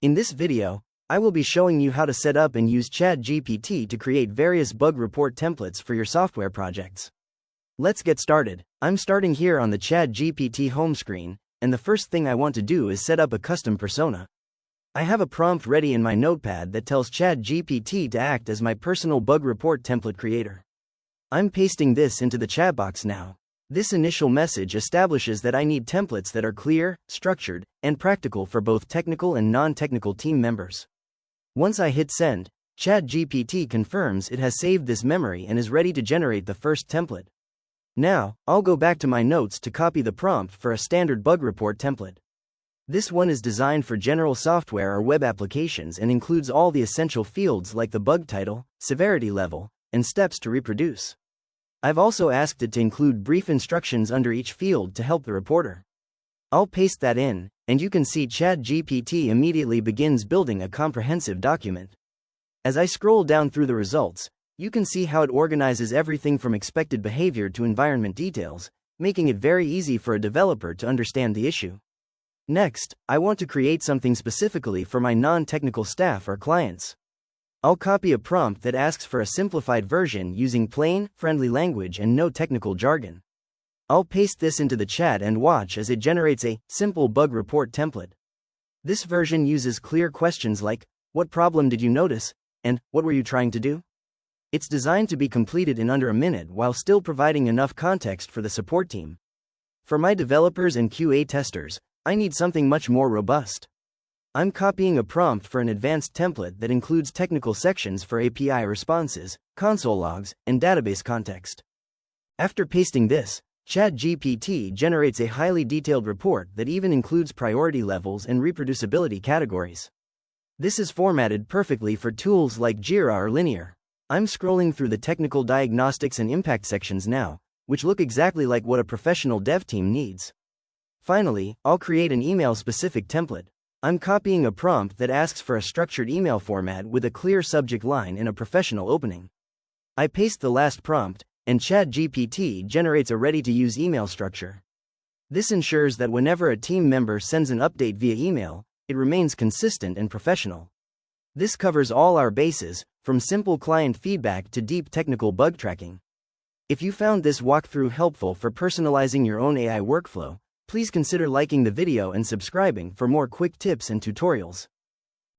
In this video, I will be showing you how to set up and use ChatGPT to create various bug report templates for your software projects. Let's get started. I'm starting here on the ChatGPT home screen, and the first thing I want to do is set up a custom persona. I have a prompt ready in my notepad that tells ChatGPT to act as my personal bug report template creator. I'm pasting this into the chat box now. This initial message establishes that I need templates that are clear, structured, and practical for both technical and non-technical team members. Once I hit send, ChatGPT confirms it has saved this memory and is ready to generate the first template. Now, I'll go back to my notes to copy the prompt for a standard bug report template. This one is designed for general software or web applications and includes all the essential fields like the bug title, severity level, and steps to reproduce. I've also asked it to include brief instructions under each field to help the reporter. I'll paste that in, and you can see ChatGPT immediately begins building a comprehensive document. As I scroll down through the results, you can see how it organizes everything from expected behavior to environment details, making it very easy for a developer to understand the issue. Next, I want to create something specifically for my non-technical staff or clients. I'll copy a prompt that asks for a simplified version using plain, friendly language and no technical jargon. I'll paste this into the chat and watch as it generates a simple bug report template. This version uses clear questions like, "What problem did you notice?" and "What were you trying to do?" It's designed to be completed in under a minute while still providing enough context for the support team. For my developers and QA testers, I need something much more robust. I'm copying a prompt for an advanced template that includes technical sections for API responses, console logs, and database context. After pasting this, ChatGPT generates a highly detailed report that even includes priority levels and reproducibility categories. This is formatted perfectly for tools like Jira or Linear. I'm scrolling through the technical diagnostics and impact sections now, which look exactly like what a professional dev team needs. Finally, I'll create an email-specific template. I'm copying a prompt that asks for a structured email format with a clear subject line and a professional opening. I paste the last prompt, and ChatGPT generates a ready-to-use email structure. This ensures that whenever a team member sends an update via email, it remains consistent and professional. This covers all our bases, from simple client feedback to deep technical bug tracking. If you found this walkthrough helpful for personalizing your own AI workflow, please consider liking the video and subscribing for more quick tips and tutorials.